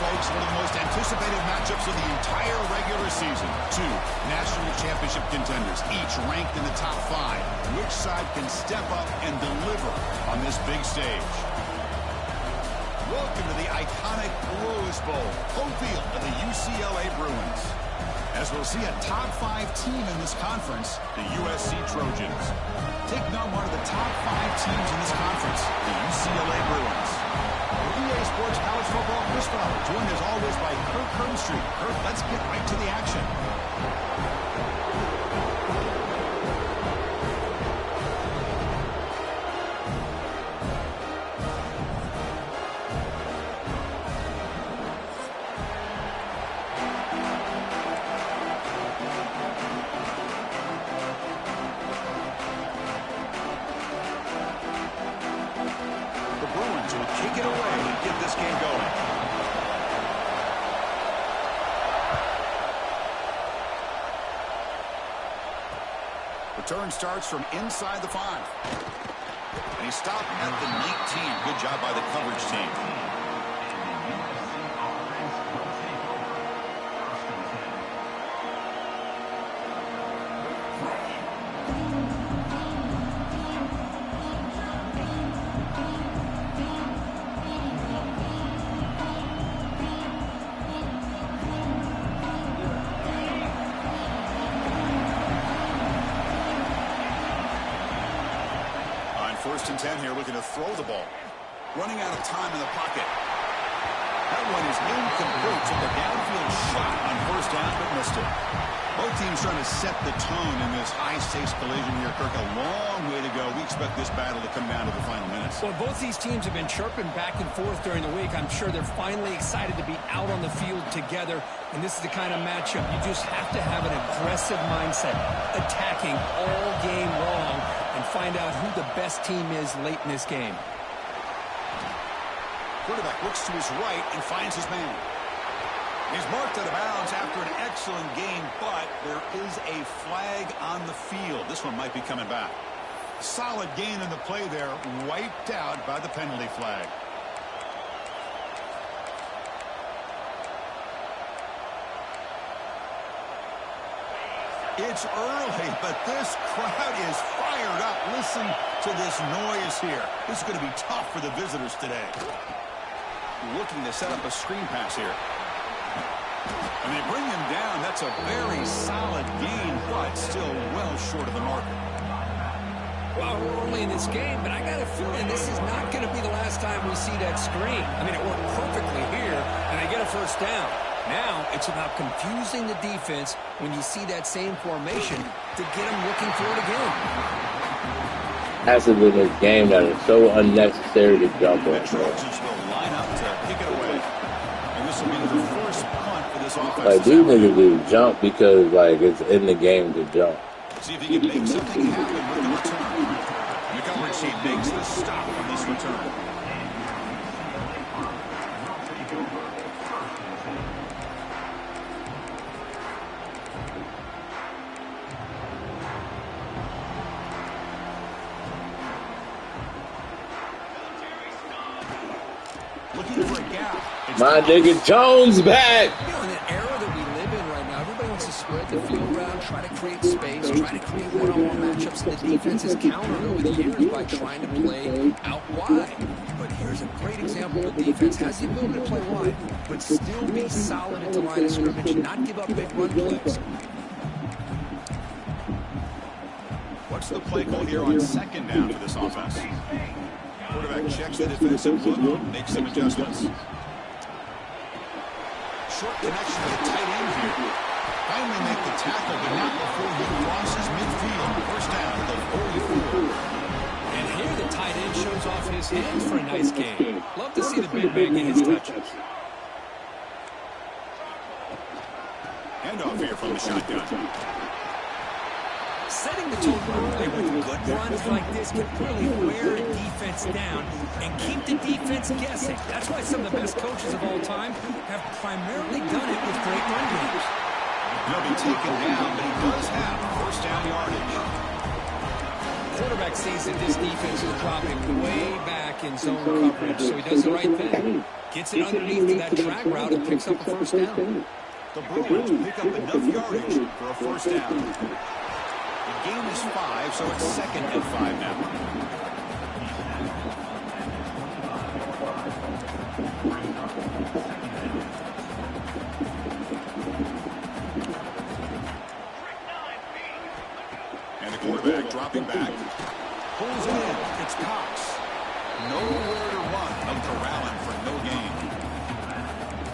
folks, one of the most anticipated matchups of the entire regular season. Two national championship contenders, each ranked in the top 5. Which side can step up and deliver on this big stage? Welcome to the iconic Rose Bowl, home field of the UCLA Bruins. As we'll see a top 5 team in this conference, the USC Trojans. Taking on one of the top 5 teams in this conference, the UCLA Bruins. EA Sports College Football Chris Fowler, joined as always by Kirk Hermstreet. Kirk, let's get right to the action. Kick it away and get this game going. Return starts from inside the 5. And he stopped at the 19. Good job by the coverage team. First and 10 here, looking to throw the ball. Running out of time in the pocket. That one is incomplete. Took a downfield shot on first down, but missed it. Both teams trying to set the tone in this high-stakes collision here, Kirk. A long way to go. We expect this battle to come down to the final minutes. Well, both these teams have been chirping back and forth during the week. I'm sure they're finally excited to be out on the field together. And this is the kind of matchup you just have to have an aggressive mindset, attacking all game long, and find out who the best team is late in this game. Quarterback looks to his right and finds his man. He's marked out of bounds after an excellent game, but there is a flag on the field. This one might be coming back. Solid gain in the play there, wiped out by the penalty flag. It's early, but this crowd is fired up. Listen to this noise here. This is going to be tough for the visitors today. Looking to set up a screen pass here. And they bring him down. That's a very solid gain, but still well short of the mark. Well, we're early in this game, but I got a feeling this is not going to be the last time we see that screen. I mean, it worked perfectly here, and they get a first down. Now it's about confusing the defense when you see that same formation to get them looking for it again. Has been a game that is so unnecessary to jump on. The Trojans will line up to kick it away. And this will be the first punt for this offense. Like, these niggas do jump because, like, it's in the game to jump. See if he can make something happen with the return. And the coverage team makes the stop on this return. Looking for a gap. My nigga Jones back. You know, in the era that we live in right now, everybody wants to spread the field around, try to create space, try to create one-on-one matchups, and the defense has countered over the years by trying to play out wide. But here's a great example. The defense has the ability to play wide, but still be solid at the line of scrimmage and not give up big run plays. What's the play call here on second down for this offense? Quarterback checks the defensive look, makes some adjustments. Short connection to the tight end here. Finally make the tackle, but not before he crosses midfield. First down at the 44. And here the tight end shows off his hands for a nice game. Love to see the big man get his touches. Handoff here from the shotgun. Setting the tone early with good runs like this can really wear a defense down and keep the defense guessing. That's why some of the best coaches of all time have primarily done it with great run games. He'll be taken down, but he does have first down yardage. Quarterback sees that this defense is dropping way back in zone coverage, so he does the right thing. Gets it underneath to that drag route and picks up a first down. The Bruins pick up enough yardage for a first down. The gain is 5, so it's 2nd and 5 now. And the quarterback dropping back. Pulls it in. It's Cox. Nowhere to run. They'll corral him for no gain.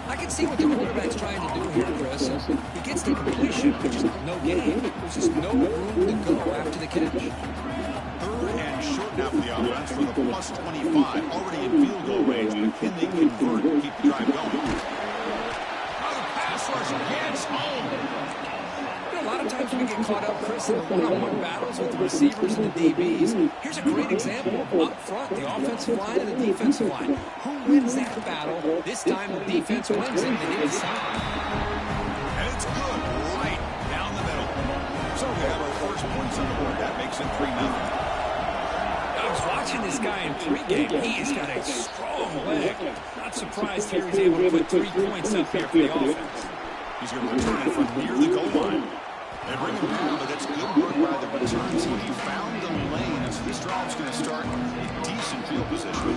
I can see what the quarterback's trying to do here, Chris. He gets the completion, but just no gain. There's just no room to go after the catch. 3rd and short now for the offense for the plus 25. Already in field goal range, but can they convert and keep the drive going? Now the pass rush gets home. A lot of times we get caught up, Chris, in the one-on-one battles with the receivers and the DBs. Here's a great example. Up front, the offensive line and the defensive line. Who wins that battle? This time the defense wins it. They didn't stop. And it's good. Right down the middle. So we have our first points on the board. That makes it 3-0. I was watching this guy in pregame. He has got a strong leg. Not surprised here he's able to put 3 points up here for the offense. He's going to return it from near the goal line. They bring him down, but that's good work by the return team. He found the lane, and so this drive's going to start in decent field position.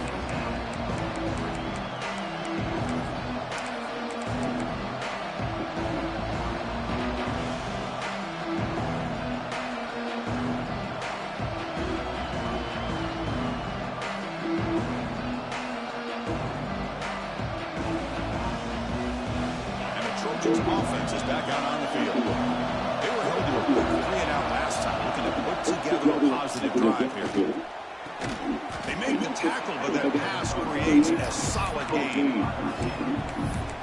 And the Trojans' offense is back out on the field. They were held to a quick 3-and-out last time, looking to put together a positive drive here. They make the tackle, but that pass creates a solid gain.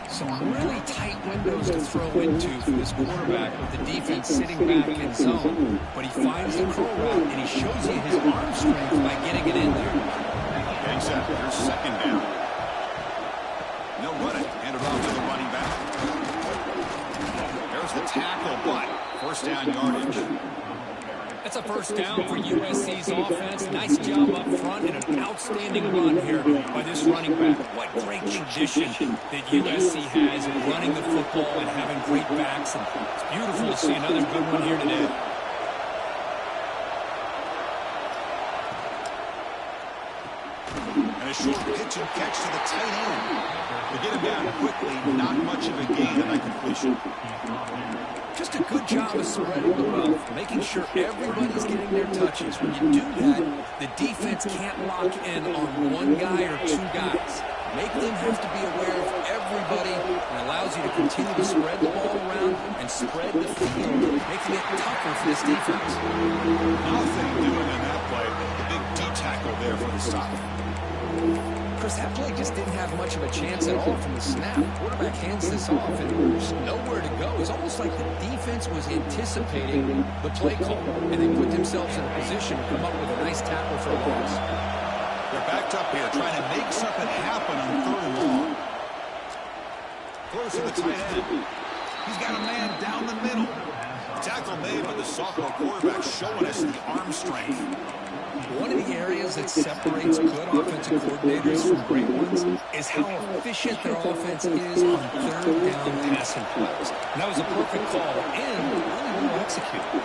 Some really tight windows to throw into for this quarterback with the defense sitting back in zone. But he finds the curl route, and he shows you his arm strength by getting it in there. Exactly. There's 2nd down. They'll run it. Hand it off to the running back. There's the tackle, but first down yardage. That's a first down for USC's offense. Nice job up front and an outstanding run here by this running back. What great tradition that USC has in running the football and having great backs. And it's beautiful to see another good one here today. And a short pitch and catch to the tight end. They get him down quickly. Not much of a gain on that completion. Just a good job of spreading the wealth, making sure everybody's getting their touches. When you do that, the defense can't lock in on one guy or 2 guys. Make them have to be aware of everybody, and allows you to continue to spread the ball around and spread the field, making it tougher for this defense. Nothing doing in that play. The big D tackle there for the stop. Chris, that play just didn't have much of a chance at all from the snap. The quarterback hands this off, and there's nowhere to go. It's almost like the defense was anticipating the play call, and they put themselves in a position to come up with a nice tackle for a loss. They're backed up here, trying to make something happen on 3rd and long. Close to the tight end. He's got a man down the middle. Tackle made, but the sophomore quarterback showing us the arm strength. One of the areas that separates good offensive coordinators from great ones is how efficient their offense is on 3rd down passing plays. And that was a perfect call and really well executed.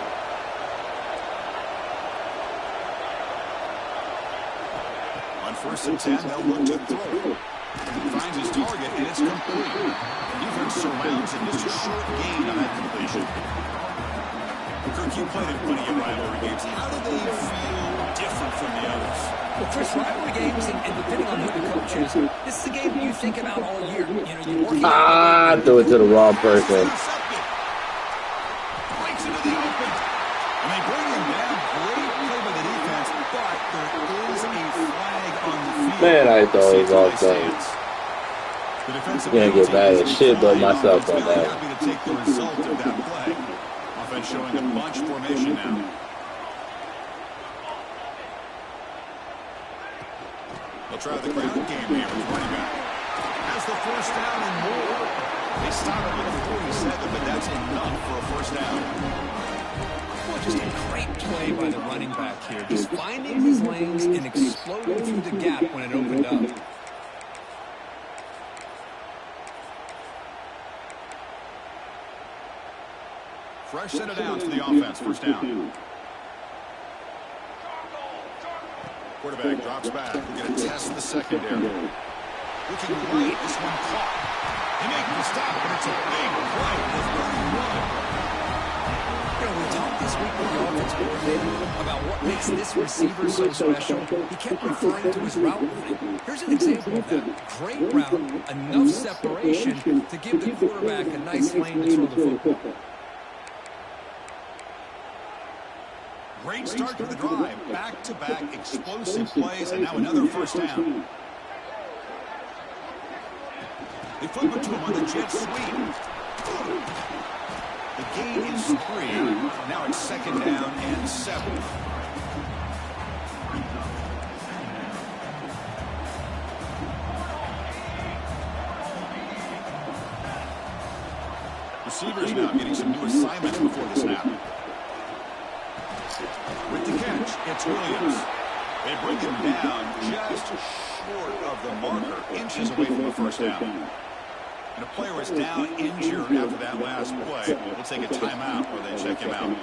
On 1st and 10, they'll look to throw. He finds his target, and it's complete. The defense surrounds him. Just a short gain on that completion. Kirk, you played in plenty of rivalry games. How do they feel different from the others? Well, Chris, rivalry games, and depending on who the coach is, this is a game you think about all year. You know, you're working I threw it to the wrong person. Breaks into the open. And they bring him down. Great play by the defense, but there is a flag on the field. Man, I thought it was offside. Gonna get mad as shit but myself on that. Happy to take the result of that play. Offense showing a bunch formation now. They'll try the ground game here with running back. Has the first down and more. They stop it with 47, but that's enough for a first down. Well, just a great play by the running back here. Just finding his lanes and exploding through the gap when it opened up. Fresh set of downs for the offense. First down. Quarterback drops back. We're going to test the secondary. Looking right. This one caught. They make the stop, but it's a big play for 31. We talked this week with the offense coordinator about what makes this receiver so special. He kept referring to his route running. Here's an example of that. Great route, enough separation to give the quarterback a nice lane to throw the football. Great start to the drive. Back-to-back explosive plays, and now another first down. They flip it to him on the jet sweep. The gain is 3. Now it's second down and 7. Receivers now getting some new assignments before the snap. With the catch, it's Williams. They bring him down just short of the marker, inches away from the first down. And a player was down injured after that last play. We'll take a timeout or they check him out.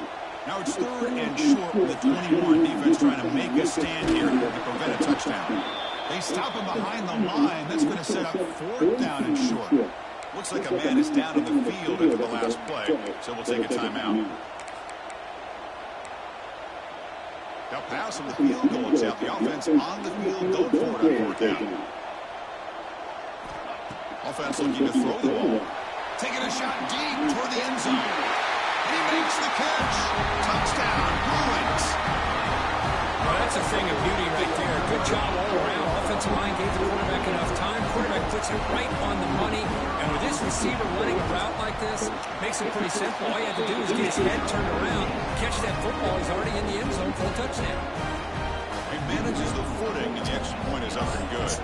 Now it's third and short with the 21. Defense trying to make a stand here to prevent a touchdown. They stop him behind the line. That's going to set up fourth down and short. Looks like a man is down on the field after the last play, so we'll take a timeout. Now pass from the field goal attempt. The offense on the field, going for it on fourth down. Offense looking to throw the ball. Taking a shot deep toward the end zone. And he makes the catch. Touchdown, Bruins. Well, that's a thing of beauty right there. Good job all around. Offensive line gave the quarterback enough time. Quarterback puts it right on the money. And with this receiver running a route like this, makes it pretty simple. All you have to do is get his head turned around, catch that football. He's already in the end zone for the touchdown. He manages the footing, and the extra point is up and good.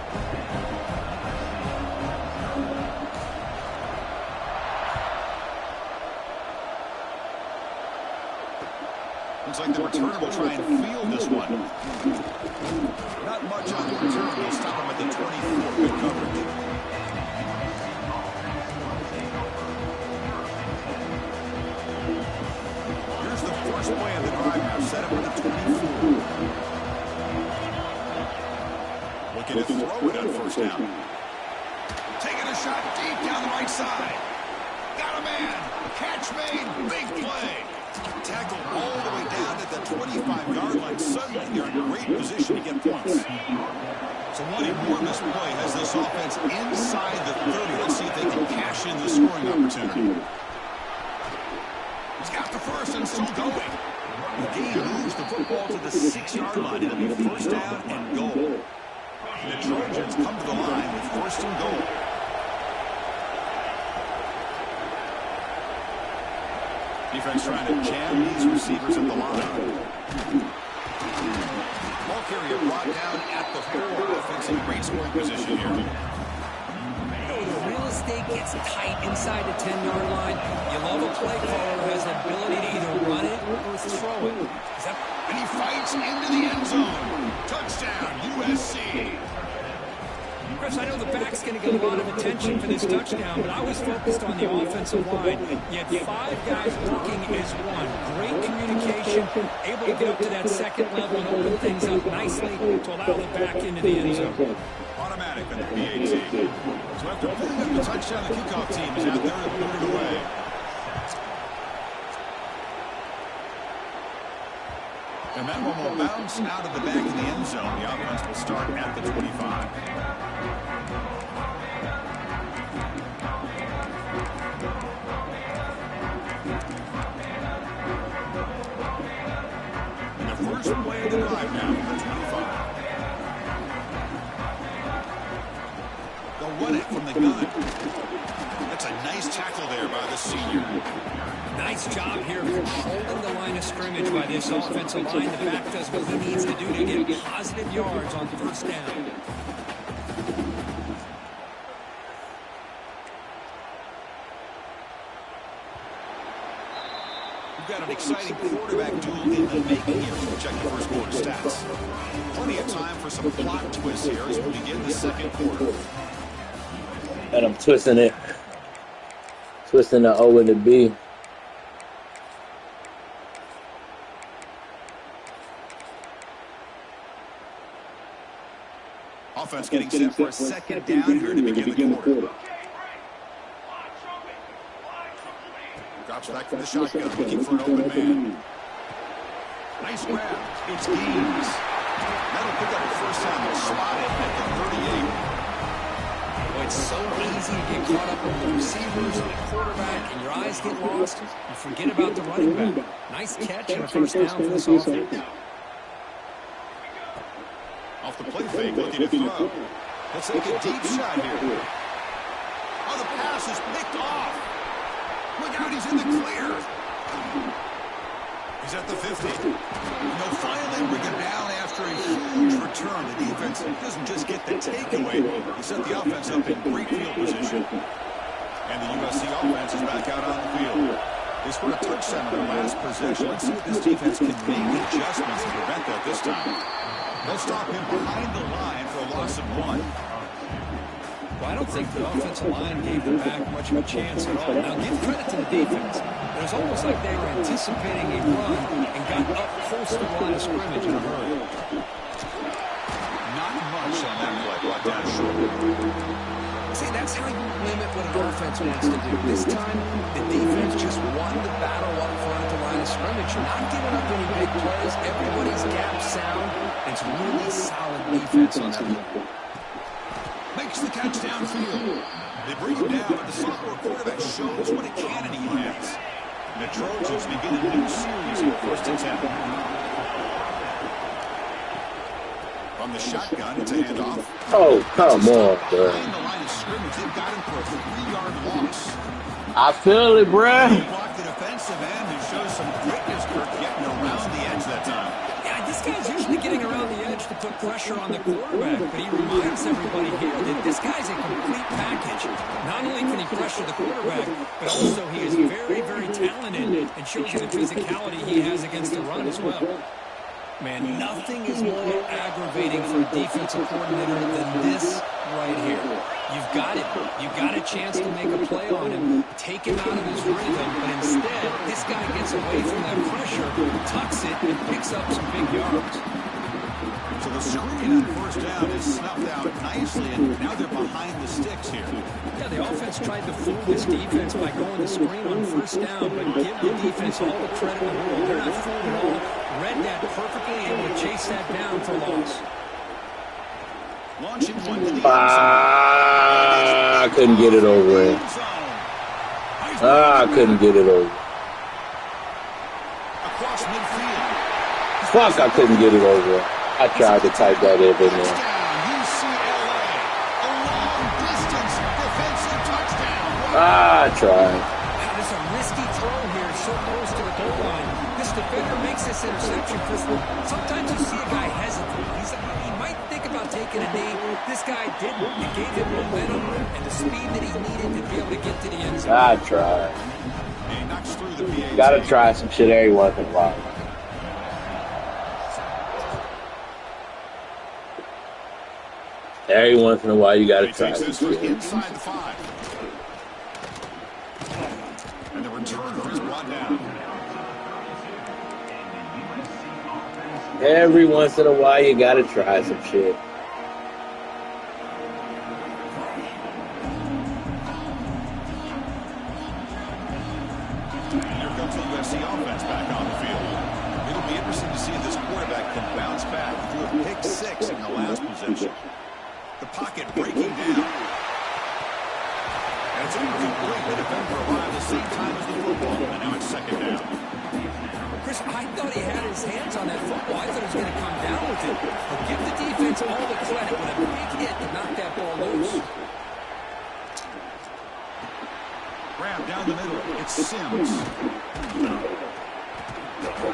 Looks like the returner will try and field this one. Not much on the return. They'll stop him at the 24. Good coverage. Here's the first play of the drive now. Set up at the 24. Looking to throw it on first down. Taking a shot deep down the right side. Got a man. Catch made. Big play. Tackled all the way down at the 25-yard line. Suddenly, they're in great position to get points. So one enormous play has this offense inside the 30. Let's see if they can cash in the scoring opportunity. He's got the first and still going. The game moves the football to the 6-yard line. It'll be first down and goal. And the Trojans come to the line with first and goal. Defense trying to jam these receivers at the line. Ball carrier brought down at the 4. Offense in great scoring position here. The real estate gets tight inside the 10-yard line. You love a play caller who has the ability to either run it or throw it. And he fights into the end zone. Touchdown, USC. Chris, I know the back's going to get a lot of attention for this touchdown, but I was focused on the offensive line. You had 5 guys working as one. Great communication, able to get up to that second level and open things up nicely to allow the back into the end zone. Automatic on the PAT. So after putting up the touchdown, the kickoff team is out there and put it away. And that one will bounce out of the back of the end zone. The offense will start at the 25. And the first play of the drive now, the 25. They'll run it from the gun. That's a nice tackle there by the senior. Nice job here holding the line of scrimmage by this offensive line. The back does what he needs to do to get positive yards on first down. We've got an exciting quarterback duel in the making here. We'll check the first quarter stats. Plenty of time for some plot twists here as we begin the second quarter. And I'm twisting it. Twisting the O and the B. offense getting set for a second down here to begin the quarter. Drops back from the shotgun, looking for an open man. Nice grab. It's Gaines. That'll pick up the first down. They'll spot it at the 38. Well, it's so easy to get caught up with the receivers and the quarterback, and your eyes get lost. You forget about the running back. Nice catch and a first down for this offense. Off the play fake, looking to throw. Let's take a deep shot here. Oh, the pass is picked off. Look out, he's in the clear. He's at the 50. And they'll finally bring him down after a huge return. The defense doesn't just get the takeaway, they set the offense up in great field position. And the USC offense is back out on the field. They scored a touchdown on their last possession. Let's see if this defense can make adjustments to prevent that this time. They'll stop him behind the line for a loss of 1. Well, I don't think the offensive line gave the back much of a chance at all. Now, give credit to the defense. It was almost like they were anticipating a run and got up close to the line of scrimmage in a hurry. Not much on that play, brought down short. See, that's how you limit what an offense wants to do. This time, the defense just won the battle up front at the line of scrimmage. Not giving up any big plays. Everybody's gap sound. It's really solid defense on that one. Makes the catch downfield. They bring him down, but the sophomore quarterback shows what a cannon he has. And the Trojans begin a new series in first and 10. From the shotgun, it's a handoff. Oh, come on, bro. Behind the line of scrimmage, they've got him for a 3-yard loss. I feel it, bro. He blocked the defensive end and shows some quickness, Kirk, getting around the edge that time. Yeah, this guy's usually getting around the edge to put pressure on the quarterback, but he reminds everybody here that this guy's a complete package. Not only can he pressure the quarterback, but also he is very, very talented and shows you the physicality he has against the run as well. Man, nothing is more aggravating for a defensive coordinator than this right here. You've got it. You've got a chance to make a play on him, take him out of his rhythm, but instead, this guy gets away from that pressure, tucks it, and picks up some big yards. So the screen on first down is snuffed out nicely, and now they're behind the sticks here. Yeah, the offense tried to fool this defense by going to screen on first down, but give the defense all the credit in the world. They're not fooled at all. Read that perfectly, able to chase that down for loss. Launching one to the end zone. I couldn't get it over it. I couldn't get it over. Across midfield. Fuck, I couldn't get it over. I tried to type that in there. UCLA. A long-distance defensive touchdown. I tried. Wow, there's a risky throw here, so close to the goal line. This defender makes this interception, Chris. Sometimes you see a guy hesitate. He might think about taking a knee. This guy didn't. It gave him momentum and the speed that he needed to be able to get to the end zone. I tried. And he knocks through the PAT. Gotta try some shit every once in a while. Every once in a while, you gotta try some shit. Inside the 5. And the returner is brought down. Every once in a while, you gotta try some shit. Here comes the USC offense back on the field. It'll be interesting to see if this quarterback can bounce back. He threw a pick 6 in the last possession. The pocket breaking down. And it's incomplete. The defender arrived the same time as the football. And now it's second down. Chris, I thought he had his hands on that football. I thought he was going to come down with it. But give the defense all the credit with a big hit to knock that ball loose. Grab down the middle. It's Sims.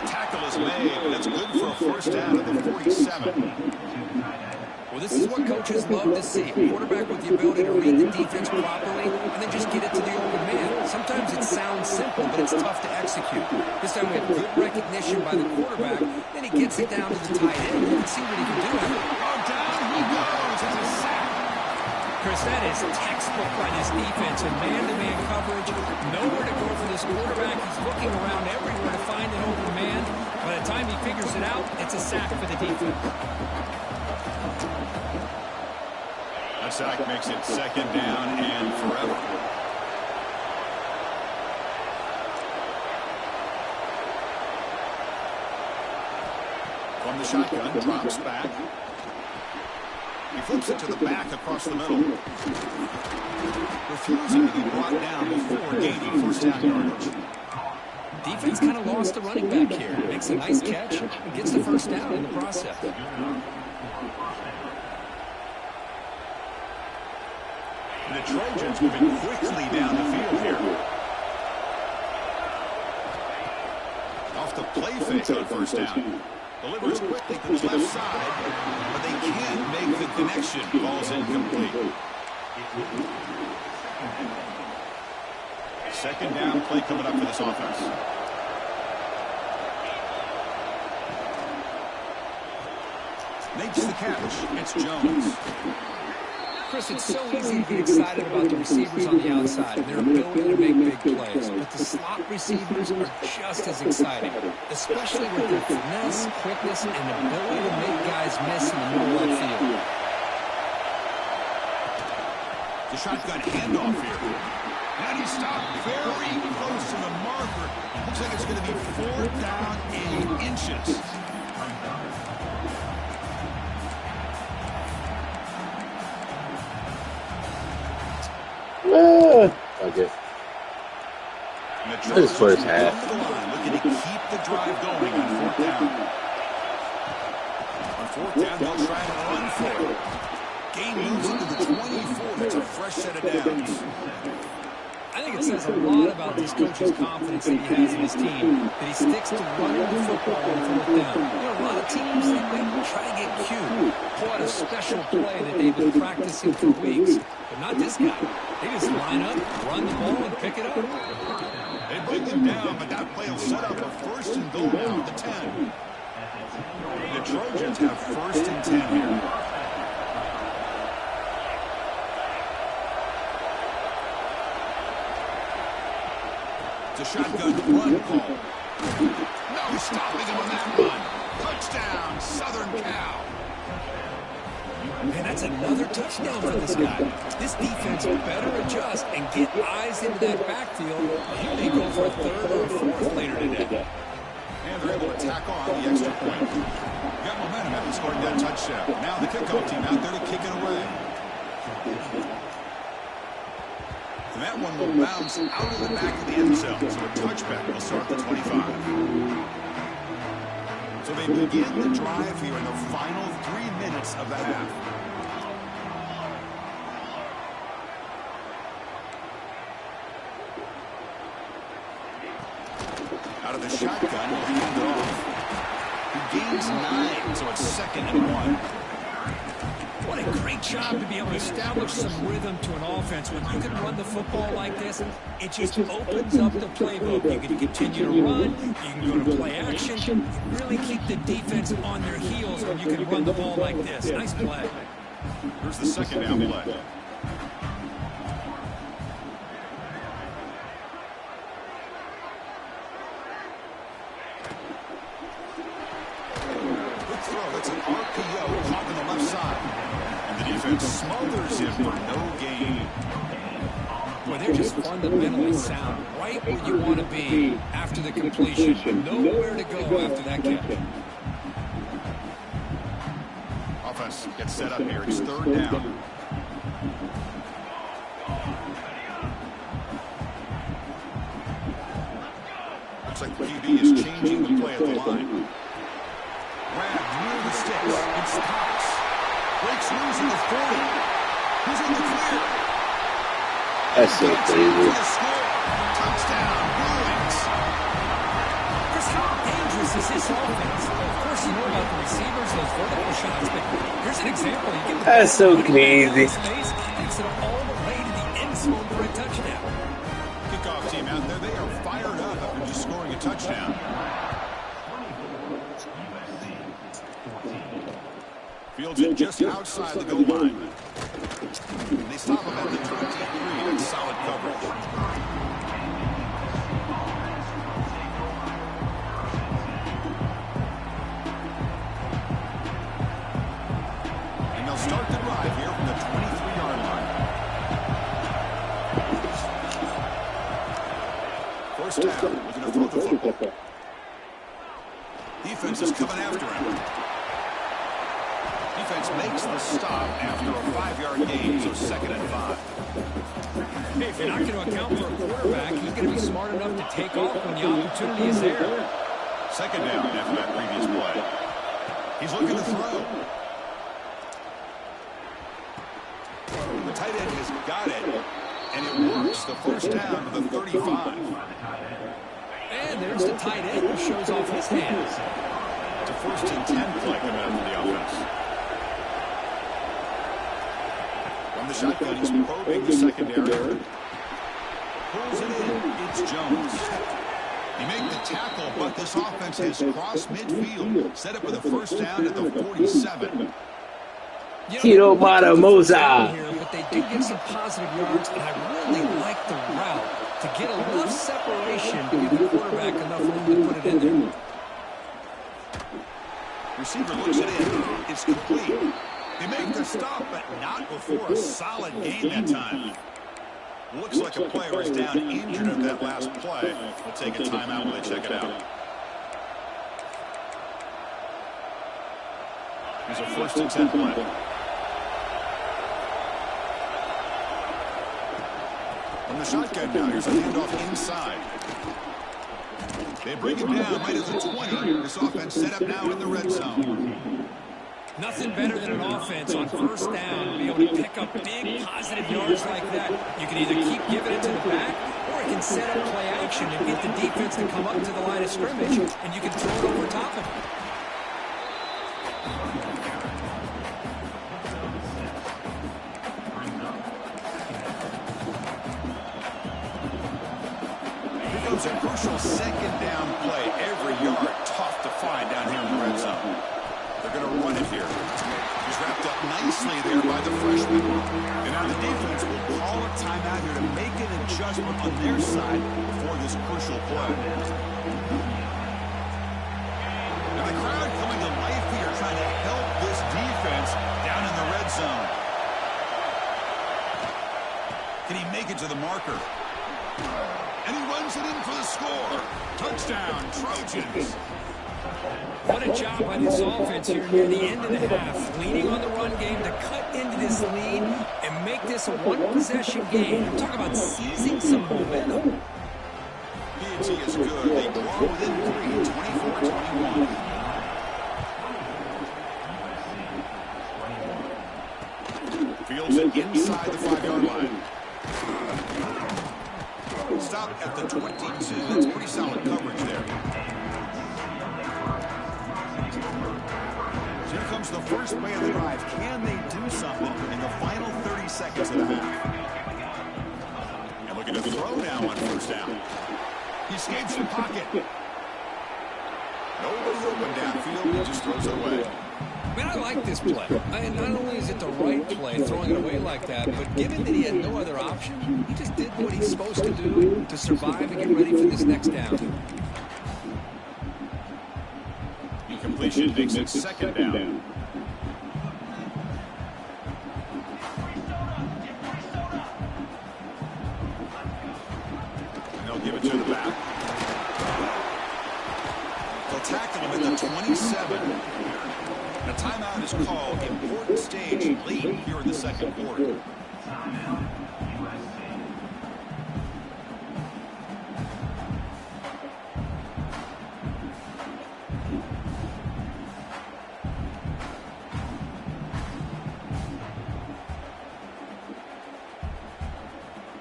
Tackle is made, but it's good for a first down at the 47. Well, this is what coaches love to see. A quarterback with the ability to read the defense properly and then just get it to the open man. Sometimes it sounds simple, but it's tough to execute. This time we have good recognition by the quarterback. Then he gets it down to the tight end. You can see what he can do. Oh, down he goes. It's a sack. Chris, that is textbook by this defense and man-to-man coverage. Nowhere to go for this quarterback. He's looking around everywhere to find an open man. By the time he figures it out, it's a sack for the defense. sack makes it second down and forever. From the shotgun, drops back. He flips it to the back across the middle. Refusing to be brought down before gaining first down yardage. Defense kind of lost the running back here. Makes a nice catch and gets the first down in the process. The Trojans moving quickly down the field here. Off the play fake on first down. Delivers quickly to the left side, but they can't make the connection. Ball's incomplete. Second down play coming up for this offense. Makes the catch. It's Jones. Chris, it's so easy to get excited about the receivers on the outside and their ability to make big plays, but the slot receivers are just as exciting, especially with their finesse, quickness, and ability to make guys miss in the middle of the field. The shotgun handoff here. And he stopped very close to the marker. Looks like it's going to be 4th down 8 inches. Okay. This first half. Looking to keep the drive going on 4th down. On 4th down, they'll try to run for it. Gain moves into the 24. That's a fresh set of downs. I think it says a lot about this coach's confidence that he has in his team, that he sticks to running the football on 4th down. You know, a lot of teams, they try to get cute, pull out a special play that they've been practicing for weeks. But not this guy. They just line up, run the ball, and pick it up. They bring them down, but that play will set up a 1st and goal now at the 10. The Trojans have 1st and 10 here. It's a shotgun run call. No stopping him on that run. Touchdown, Southern Cal. Man, that's another touchdown for this guy. This defense better adjust and get eyes into that backfield. He may go for a 3rd or 4th later today. And they're able to tack on the extra point. Got momentum after scoring that touchdown. Now the kickoff team out there to kick it away. And that one will bounce out of the back of the end zone. So a touchback will start the 25. So they begin the drive here in the final 3 minutes of the half. Out of the shotgun, he'll hand it off. He gains 9, so it's 2nd and 1. What a great job to be able to establish some rhythm to an offense. When you can run the football like this, it just opens up the playbook. You can continue to run, you can go to play action, really keep the defense on their heels when you can run the ball like this. Nice play. Here's the 2nd down play. Good throw. That's an RPO caught on the left side. And the defense smothers him for no gain. Well, they're just fundamentally sound, right where you want to be after the completion. Nowhere to go after that catch. Offense gets set up here. It's 3rd down. Looks like the QB is changing the play at the line. Grabbed near the sticks. It stops. Breaks loose at the 40. He's in the clear. That's so crazy. Touchdown, Bruins. Chris, how dangerous is this offense? Of course, you know about the receivers, those vertical shots, but here's an example. You get the That's so crazy. space, takes it all the way to the end zone for a touchdown. Kickoff team out there. They are fired up after just scoring a touchdown. Fields it just outside the goal line. They stop him at the 23. That's solid coverage. And they'll start the drive here from the 23-yard first down. Looking to throw the football. Defense is coming after him. Defense makes the stop after a 5-yard gain, so 2nd and 5. Hey, if you're not going to account for a quarterback, he's going to be smart enough to take off when the opportunity is there. 2nd down after that previous play. He's looking to throw. The tight end has got it, and it works. The first down to the 35. And there's the tight end who shows off his hands. It's a 1st and 10 play coming up for the offense. From the shotgun, he's probing the secondary. Pulls it in. It's Jones. He made the tackle, but this offense has crossed midfield. Set up with a first down at the 47. Tito Matamosa. But they do get some positive yards, and I really like the route to get enough separation to give the quarterback enough room to put it in there. Receiver looks it in. It's complete. They make the stop, but not before a solid gain that time. Looks like a player is down injured at that last play. We'll take a timeout while they check it out. Here's a 1st and 10 play. From the shotgun now, here's a handoff inside. They bring it down right at the 20. This offense set up now in the red zone. Nothing better than an offense on first down to be able to pick up big positive yards like that. You can either keep giving it to the back, or it can set up play action and get the defense to come up to the line of scrimmage, and you can throw it over top of it. Here comes a crucial 2nd down play. Every yard tough to find down here in the red zone. They're going to run it here. He's wrapped up nicely there by the freshman. And now the defense will call a timeout here to make an adjustment on their side before this crucial play. Now the crowd coming to life here, trying to help this defense down in the red zone. Can he make it to the marker? And he runs it in for the score. Touchdown, Trojans. What a job by this offense here near the end of the half, leaning on the run game to cut into this lead and make this a one-possession game. I'm talking about seizing some momentum. P&T is good. They grow within 3, 24-21. Fields it inside the 5-yard line. Stop at the 22. That's pretty solid coverage there. Here comes the first play of the drive. Can they do something in the final 30 seconds of the half? And looking to throw now on first down. He escapes the pocket. Nobody open downfield. He just throws it away. Man, I like this play. Not only is it the right play, throwing it away like that, but given that he had no other option, he just did what he's supposed to do to survive and get ready for this next down. Incompletion makes it 2nd down. And they'll give it to the back. They'll tackle him at the 27. And a timeout is called. Important stage late here in the 2nd quarter.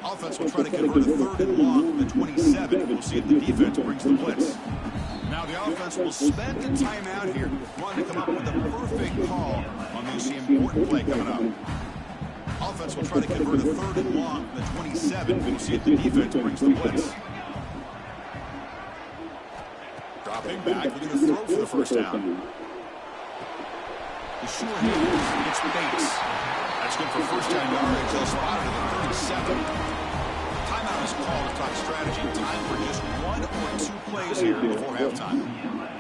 Offense will try to convert a 3rd and long from the 27. We'll see if the defense brings the blitz. Now the offense will spend the timeout here, wanting to come up with the perfect call on this important play coming up. Offense will try to convert a 3rd and long from the 27. We'll see if the defense brings the blitz. Dropping back, looking to throw for the first down. The sure hands, it's Bates. That's good for first down yardage. They'll spot it at the 37. Timeout is called to talk strategy. Time for just 1 or 2 plays here before halftime.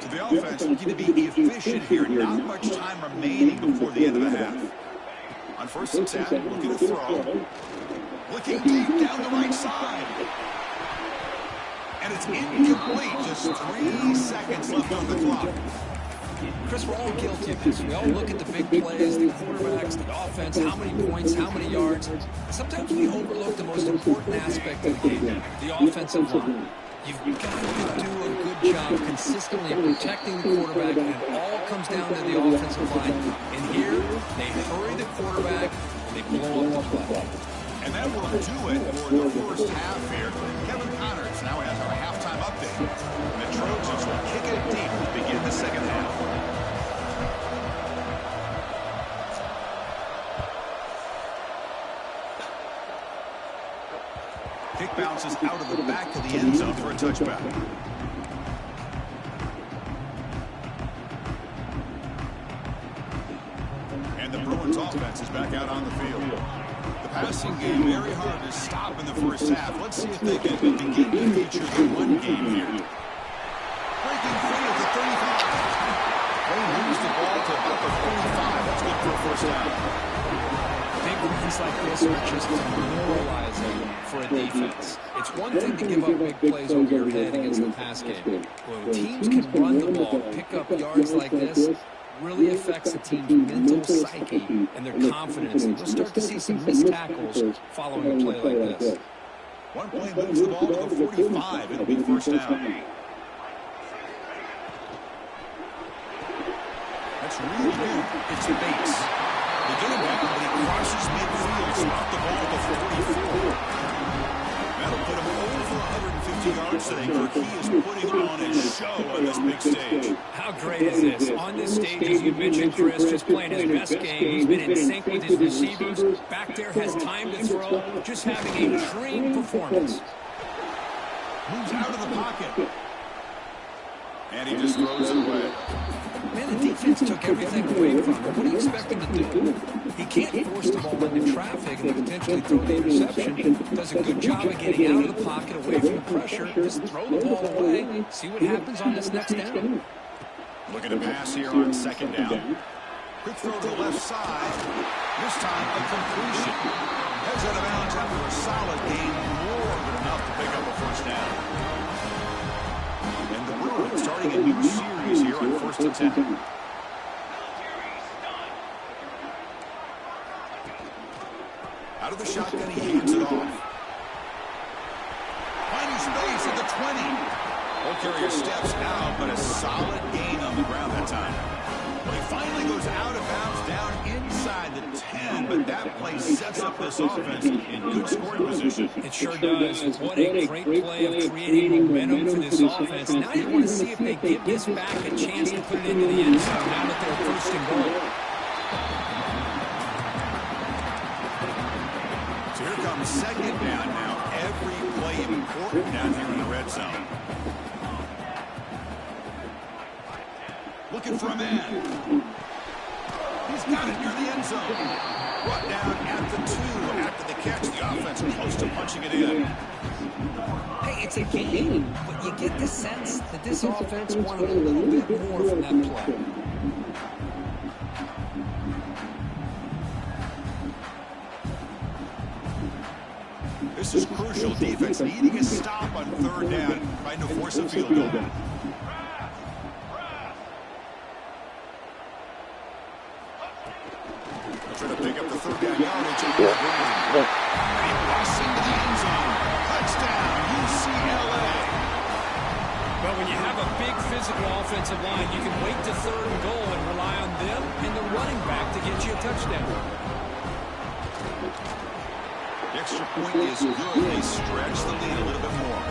So the offense looking to be efficient here. Not much time remaining before the end of the half. On 1st and 10, looking to throw. Looking deep down the right side. And it's incomplete. Just 3 seconds left on the clock. Chris, we're all guilty of this. We all look at the big plays, the quarterbacks, the offense, how many points, how many yards. Sometimes we overlook the most important aspect of the game, the offensive line. You've got to do a good job consistently protecting the quarterback, and it all comes down to the offensive line. And here, they hurry the quarterback, and they blow up the play. And that will do it for the first half here. Kevin Connors now has our halftime update. And the Trojans will kick it deep to begin the second half. Kick bounces out of the back of the end zone for a touchback. And the Bruins offense is back out on the field. The passing game very hard to stop in the first half. Let's see if they can begin to feature the run game here. Breaking free at the 35. They lose the ball to about the 45. That's good for a first down. Big runs like this are just demoralizing for a defense. It's one thing to give up big plays over your head against the pass game. When teams can run the ball, pick up yards like this, really affects the team's mental psyche and their confidence. And you'll start to see some missed tackles following a play like this. One play moves the ball to the 45. It'll be first down. That's really good. It's Bates. They get him back, but he crosses midfield, spot the ball at the 44. That'll put him over 150 yards today. He is putting on a show on this big stage. How great is this? On this stage, as you mentioned, Chris, just playing his best game. He's been in sync with his receivers. Back there has time to throw. Just having a dream performance. Moves out of the pocket. And he just throws it away. Man, the defense took everything away from him. What do you expect him to do? He can't force the ball into traffic and potentially throw the interception. Does a good job of getting out of the pocket, away from the pressure. Just throw the ball away. See what happens on this next down. Looking to pass here on second down. Quick throw to the left side. This time a completion. Heads out of bounds after a solid gain. More than enough to pick up a first down. And the Bruins starting a new series here on first and 10. Out of the shotgun, he hands it off. Finding space at the 20. Ball carrier steps out, but a solid gain on the ground that time. Well, he finally goes out of bounds down inside the 10, but that play sets up this offense in good scoring position. It sure does. What a great play of creating momentum for this offense. Now you want to see if they give this back a chance to put it into the end zone now that they're first and goal. So here comes second down now. Every play important down here in the red zone. Looking for a man. He's got it near the end zone. Brought down at the 2 after the catch. The offense close to punching it in. Hey, it's a game, but you get the sense that this offense wanted a little bit more from that play. This is crucial. Defense needing a stop on third down, trying to force a field goal. Trying to pick up the third down yardage. And he busts into the end zone. Touchdown, UCLA. Well, when you have a big physical offensive line, you can wait to third and goal and rely on them and the running back to get you a touchdown. The extra point is good. They stretch the lead a little bit more.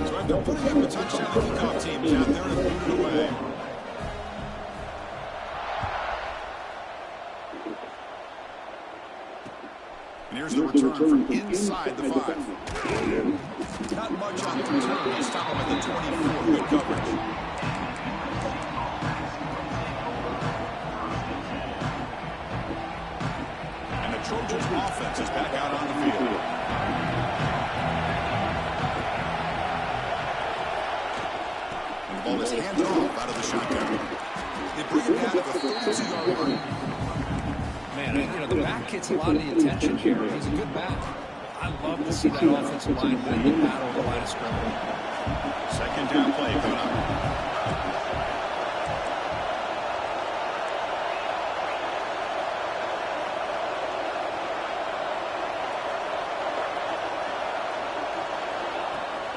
So after putting up a touchdown, the kickoff team is out there and put it away. And here's the return from inside the 5. Not much on the return. They stop him at the 24. Good coverage. And the Trojans offense is back out on the field. And the ball is handed off out of the shotgun. They bring it down to the 32-yard line. Man, you know, the back gets a lot of the attention here. He's a good back. I love to see that offensive line win the battle of the line of scrimmage. Second down play coming up.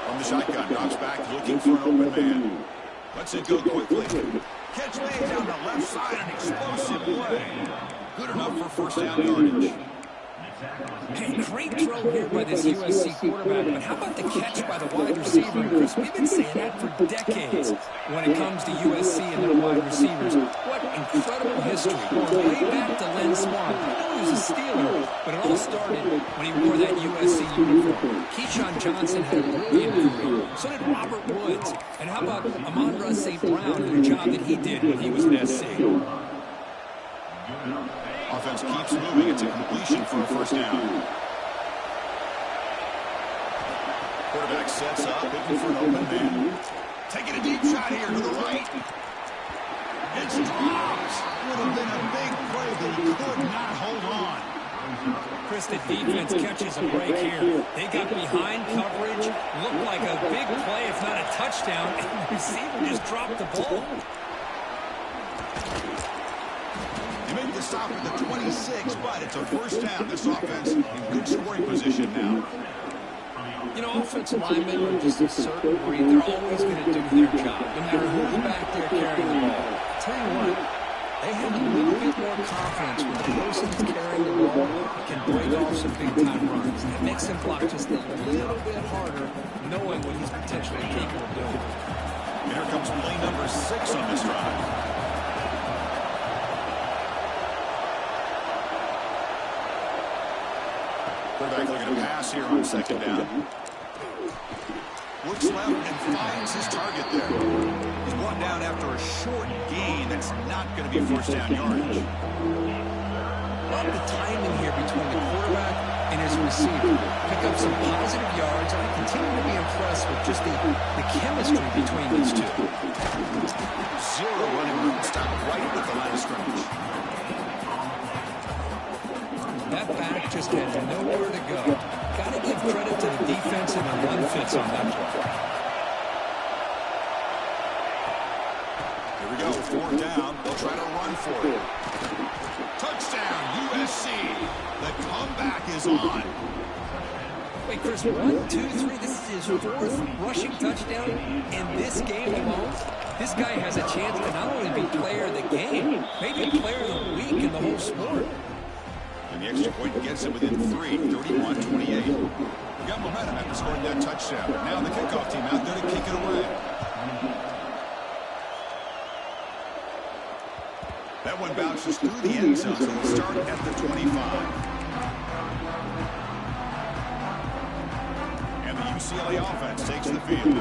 From the shotgun, drops back, looking for an open man. Lets it go quickly. Catch made down the left side, an explosive play. Good enough for first down yardage. Hey, great throw here by this USC quarterback, but how about the catch by the wide receiver? Chris, we've been saying that for decades when it comes to USC and their wide receivers. What incredible history. Going way back to Len Swan. He was a Steeler, but it all started when he wore that USC uniform. Keyshawn Johnson had a brilliant career. So did Robert Woods. And how about Amon-Ra St. Brown and the job that he did when he was an SC? Offense keeps moving. It's a completion for a first down. Quarterback sets up, looking for an open man. Taking a deep shot here to the right. It's dropped. Would have been a big play, but he could not hold on. Chris, the defense catches a break here. They got behind coverage. Looked like a big play, if not a touchdown. And the receiver just dropped the ball. Make the stop at the 26, but it's a first down. This offense in good scoring position now. You know, offensive linemen are just a certain breed. They're always going to do their job, no matter who's back there carrying the ball. I'll tell you what, they have a little bit more confidence when the person that's carrying the ball can break off some big-time runs. It makes them block just a little bit harder, knowing what he's potentially capable of doing. And here comes play number 6 on this drive. Quarterback looking to pass here on second down. Looks left and finds his target there. He's brought down after a short gain. That's not going to be first down yardage. Love the timing here between the quarterback and his receiver. Pick up some positive yards, and I continue to be impressed with just the chemistry between these two. Zero running room. Stop right at the line of scrimmage. That back just had nowhere to go. Got to give credit to the defense and the run fits on that play. Here we go, 4th down. They'll try to run for it. Touchdown, USC. The comeback is on. Wait, Chris, 1, 2, 3. This is his 4th rushing touchdown in this game alone. This guy has a chance to not only be player of the game, maybe player of the week in the whole sport. And the extra point gets him within 3, 31-28. We got momentum after scoring that touchdown. Now the kickoff team out there to kick it away. That one bounces through the end zone, so we'll start at the 25. And the UCLA offense takes the field.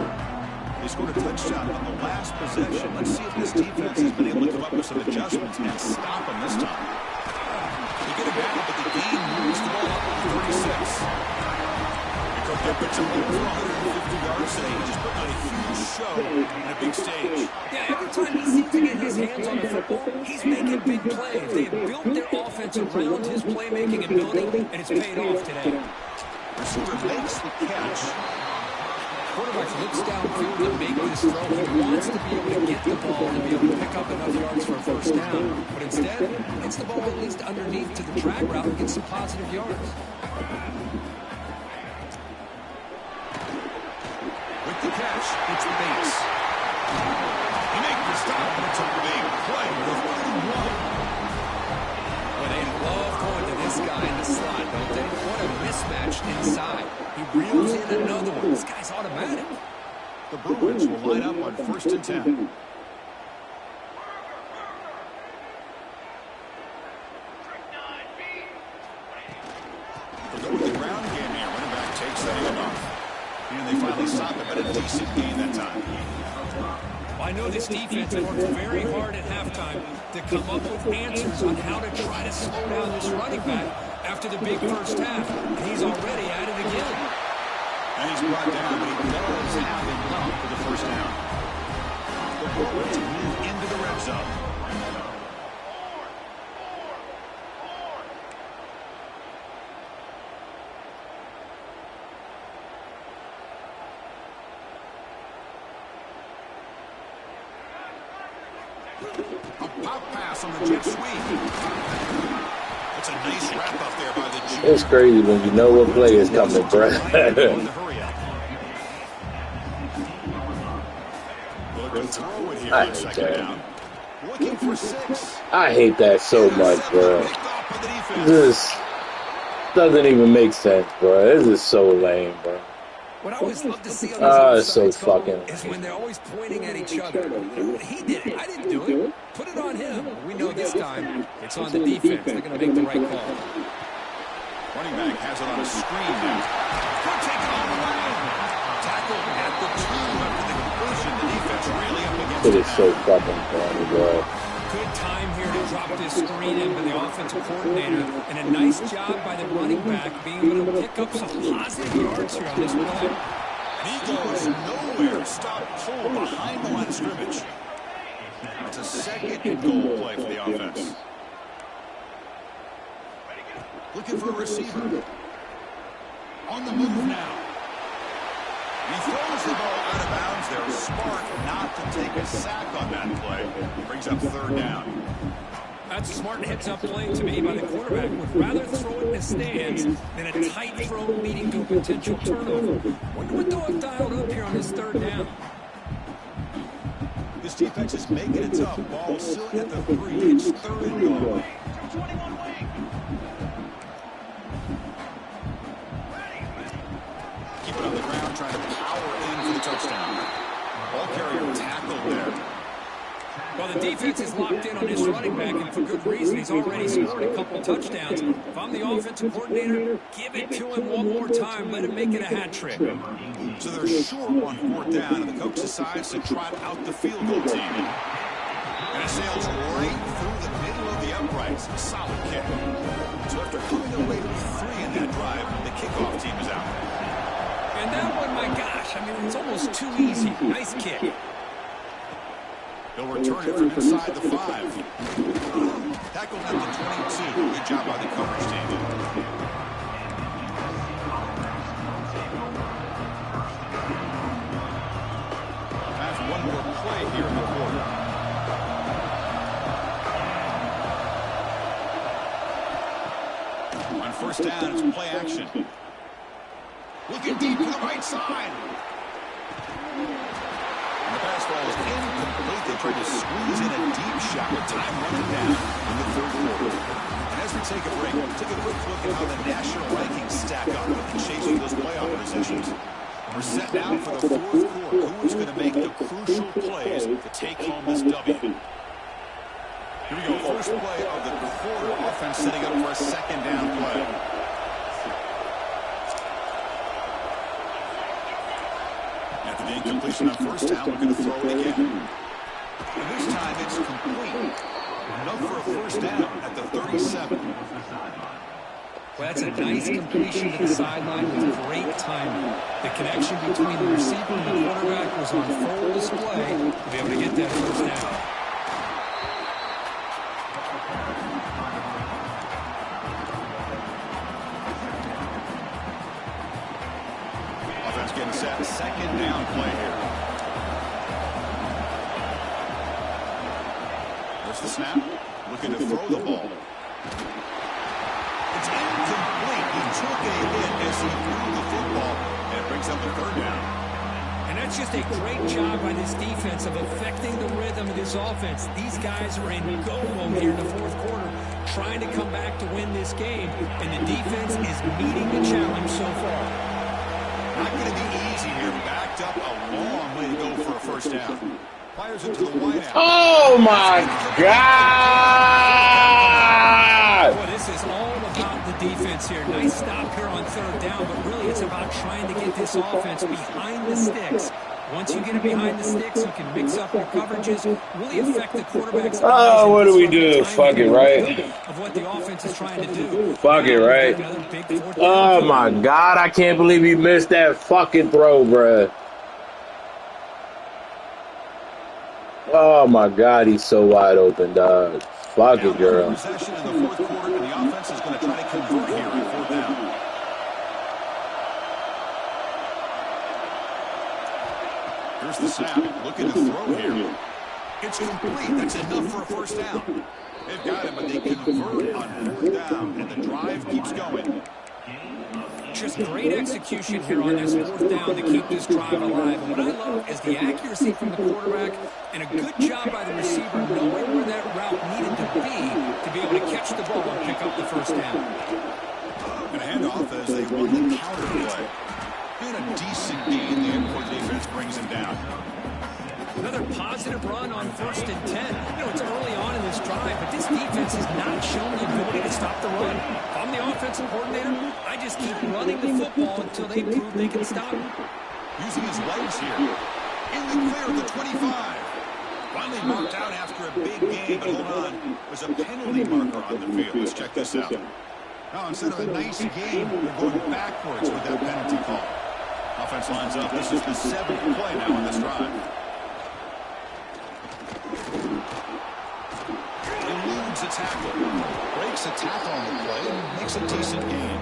They scored a touchdown on the last possession. Let's see if this defense has been able to come up with some adjustments and stop them this time. Get it down, but the game moves the ball up to 36. Because they put him over 150 yards today. He just put on a huge show and a big stage. Yeah, every time he seems to get his hands on the football, he's making big plays. They have built their offense around his playmaking ability, and it's paid off today. Receiver makes the catch. Quarterback looks downfield to make this throw. He wants to be able to get the ball and be able to pick up enough yards for a first down. But instead, gets the ball at least underneath to the drag route and gets some positive yards. With the catch, it's the base. He makes the stop, and it's a big play with 31. Well, they love going to this guy in the slot, don't they? What a mismatch inside. He reels in another one. This guy's automatic. The Bruins will line up on 1st and 10. We'll go with the ground game here. Running back takes that in off. And they finally stop it, but a decent gain that time. Well, I know this defense worked very hard at halftime to come up with answers on how to try to slow down this running back. after the big first half, and he's already at it again. And he's brought down, but he does have enough for the first down. The Bruins move into the red zone. A pop pass on the jet sweep. It's a nice wrap up there by the junior. It's crazy when you know what play is coming, bro. I hate that. Looking for 6. I hate that so much, bro. This doesn't even make sense, bro. This is so lame, bro. What I always love to see on these so fucking is when they're always pointing at each other. He did it. I didn't do it. Put it on him. We know this time it's on the defense. They're going to make the right call. Running back has it on a screen now. Could take it all the way. Tackle at the 2 after the conclusion. The defense really up against it. It is so fucking funny, bro. Good time here to drop this screen in by the offensive coordinator, and a nice job by the running back being able to pick up some positive yards here on this play. And he goes nowhere. Stop pull behind the line of scrimmage. It's a second and goal play for the offense. Looking for a receiver. On the move now. He throws the ball out of bounds there. Smart not to take a sack on that play. Brings up 3rd down. That's a smart heads-up play to me by the quarterback. Would rather throw it in the stands than a tight throw leading to a potential turnover. Wonder what they'll have dialed up here on this 3rd down. This defense is making it tough. Ball still at the 3. It's 3rd and goal. 21 wing. Keep it on the ground, trying to power in for the touchdown. Ball carrier tackled there. Well, the defense is locked in on his running back, and for good reason. He's already scored a couple touchdowns. If I'm the offensive coordinator, give it to him one more time. Let him make it a hat trick. So they're short on 4th down, and the coach decides to trot out the field goal team. And it sails right through the middle of the uprights. A solid kick. So after coming away with 3 in that drive, the kickoff team is out. And that one, my gosh, I mean, it's almost too easy. Nice kick. He'll return it from inside the 5. Tackled at the 22. Good job by the coverage team. That's one more play here in the quarter. On 1st down, it's play action. Looking deep to the right side. And the pass ball is incomplete. They tried to squeeze in a deep shot with time running down in the 3rd quarter. And as we take a break, we'll take a quick look at how the national rankings stack up with the chasing those playoff positions. We're set now for the 4th quarter. Who is going to make the crucial plays to take home this W? Here we go. First play of the quarter. Offense setting up for a 2nd down play. After the incompletion on 1st down, we're going to throw it again. And this time it's complete. Enough for a 1st down at the 37. Well, that's a nice completion to the sideline with great timing. The connection between the receiver and the quarterback was on full display to be able to get that 1st down. Offense getting set. 2nd down play here. There's the snap. Looking to throw the ball. It's incomplete. He took a hit as he threw the football, and it brings up the 3rd down. And that's just a great job by this defense of affecting the rhythm of this offense. These guys are in go mode here in the 4th quarter, trying to come back to win this game, and the defense is meeting the challenge so far. Not going to be easy here. Backed up a long way to go for a 1st down. Fires into the wideout. Oh my God! Boy, this is all about the defense here. Nice stop here on 3rd down, but really it's about trying to get this offense behind the sticks Once you get it behind the sticks, you can mix up your coverages, really affect the quarterback's eyes. Oh, what do we do? Fuck it, right? Of what the offense is trying to do. Fuck it, right? Oh my God, I can't believe he missed that fucking throw, bruh. Oh my God, he's so wide open, dog. Fuck it, girl. Possession in the fourth quarter, and the offense is going to try to convert here on fourth down. Here's the snap. Looking to throw here. It's complete. That's enough for a first down. They've got it, but they convert on fourth down, and the drive keeps going. Just great execution here on this fourth down to keep this drive alive. And what I love is the accuracy from the quarterback and a good job by the receiver knowing where that route needed to be able to catch the ball and pick up the first down. And a handoff as they run the counter play. And a decent gain. The import defense brings him down. Another positive run on 1st and 10. You know, it's early on in this drive, but this defense has not shown the ability to stop the run. If I'm the offensive coordinator, I just keep running the football until they prove they can stop it. Using his legs here. In the clear of the 25. Finally marked out after a big game, but hold on. There's a penalty marker on the field. Let's check this out. Now, instead of a nice game, we're going backwards with that penalty call. Offense lines up. This is the 7th play now on this drive. Eludes a tackle. Breaks a tackle on the play and makes a decent gain.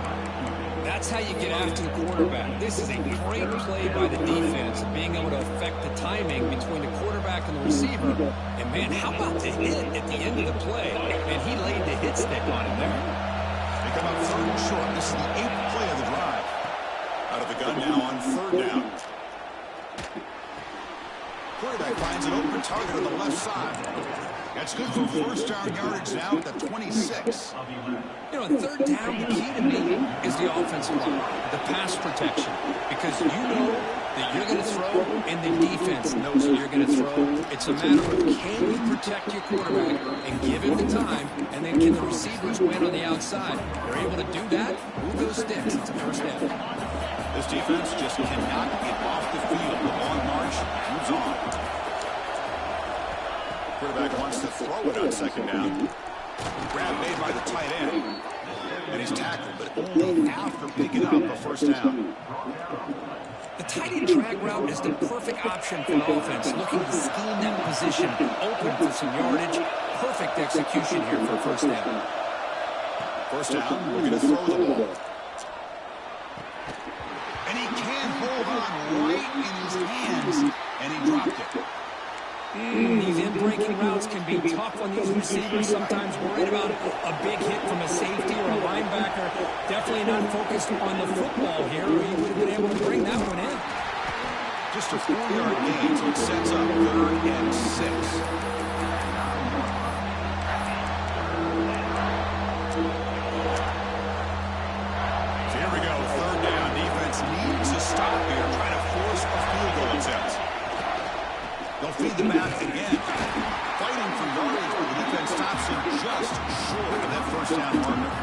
That's how you get after the quarterback. This is a great play by the defense, being able to affect the timing between the quarterback and the receiver. And, man, how about the hit at the end of the play? And he laid the hit stick on him there. They come up 3rd and short. This is the 8th play of the drive. Out of the gun now on 3rd down. Quarterback finds an open target on the left side. That's good for first down yardage now at the 26. You know, 3rd down, the key to me is the offensive line, the pass protection. Because you know that you're going to throw, and the defense knows that you're going to throw. It's a matter of can you protect your quarterback and give him the time, and then can the receivers win on the outside? They're able to do that, move those sticks. It's a first down. This defense just cannot get off the field. The long march moves on. Quarterback wants to throw it on 2nd down. Grab made by the tight end. And he's tackled, but only after picking up a first down. The tight end drag route is the perfect option for the offense, looking to scheme that position open for some yardage. Perfect execution here for first down. First down, we're going to throw the ball. And he can hold on right in his hands, and he dropped it. These in-breaking routes can be tough on these receivers, sometimes worried about a big hit from a safety or a linebacker. Definitely not focused on the football here, or he would have been able to bring that one in. Just a 4-yard gain, so it sets up 3rd and 6. So here we go, 3rd down. Defense needs to stop here, try to force a field goal attempt. They'll feed the back again. Fighting for yardage, but the defense stops him just short of that first down marker.